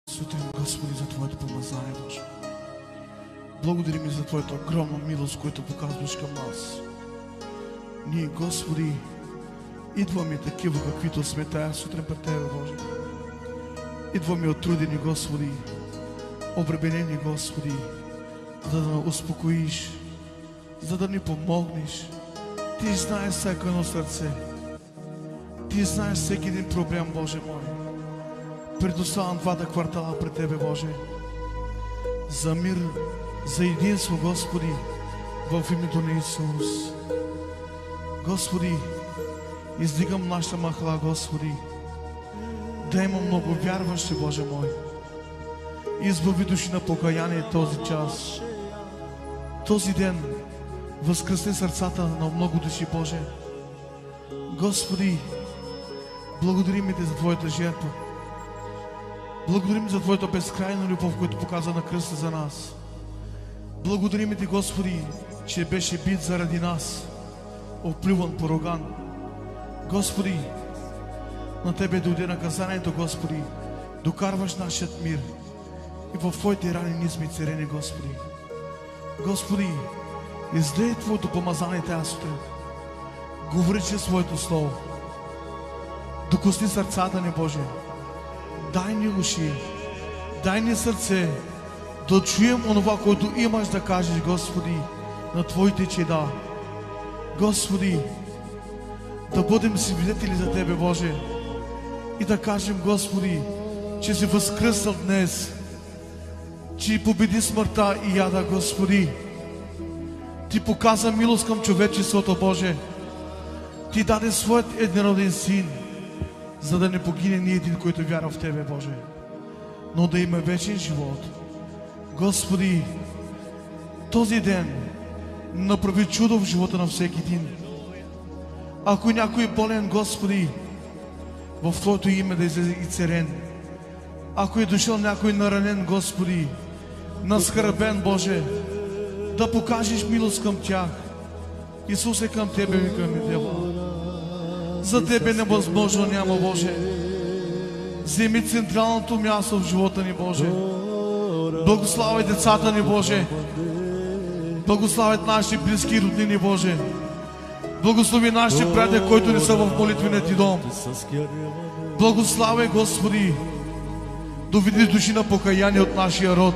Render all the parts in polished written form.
Сутрин, Господи, за Твоето помазание, Боже. Благодарим и за Твоята огромна милост, която показваш към нас. Ние, Господи, идваме такива, каквито сме тая сутрин пред Тебе, Боже. Идваме отрудени, Господи, обременени, Господи, за да ни успокоиш, за да ни помогнеш. Ти знаеш всяко едно сърце. Ти знаеш всеки един проблем, Боже мой. Предоставям двата квартала пред Тебе, Боже. За мир, за единство, Господи, в името на Исус. Господи, издигам нашата махла, Господи, да има много вярващи, Боже мой. Избави души на покаяние този час. Този ден възкръсни сърцата на много души, Боже. Господи, благодарим Ти за Твоята жертва. Благодарим за Твоята безкрайна любов, която показа на кръста за нас. Благодарим Ти, Господи, че беше бит заради нас, оплюван, поруган. Господи, на Тебе дойде наказанието, Господи, докарваш нашият мир. И в Твоите рани ние сме царени, Господи. Господи, излей Твоето помазание тази сутрин. Говори чрез Своето Слово. Докосни сърцата ни, Боже. Дай ни уши, дай ни сърце, да чуем онова, което имаш да кажеш, Господи, на Твоите чеда. Господи, да бъдем свидетели за Тебе, Боже, и да кажем, Господи, че си възкръснал днес, че победи смъртта и яда, Господи. Ти показа милост към човечеството, Боже. Ти даде Своят единороден Син, за да не погине ни един, който вярва в Тебе, Боже, но да има вечен живот. Господи, този ден направи чудо в живота на всеки един. Ако някой е болен, Господи, в Твоето име да излезе изцелен. Ако е дошъл някой наранен, Господи, наскърбен, Боже, да покажеш милост към тях. Исусе, към Тебе викаме, Дева. За Тебе невъзможно няма, Боже. Вземи централното място в живота ни, Боже. Благославяй децата ни, Боже. Благославяй нашите близки и роднини, Боже. Благослови нашите приятели, които не са в молитвения Ти дом. Благославяй, Господи. Доведи души на покаяние от нашия род.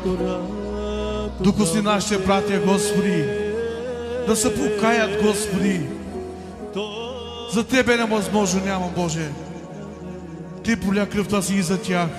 Докосни нашите братя, Господи, да се покаят, Господи. За Тебе невъзможно няма, Боже. Ти проля кръвта си и за тях.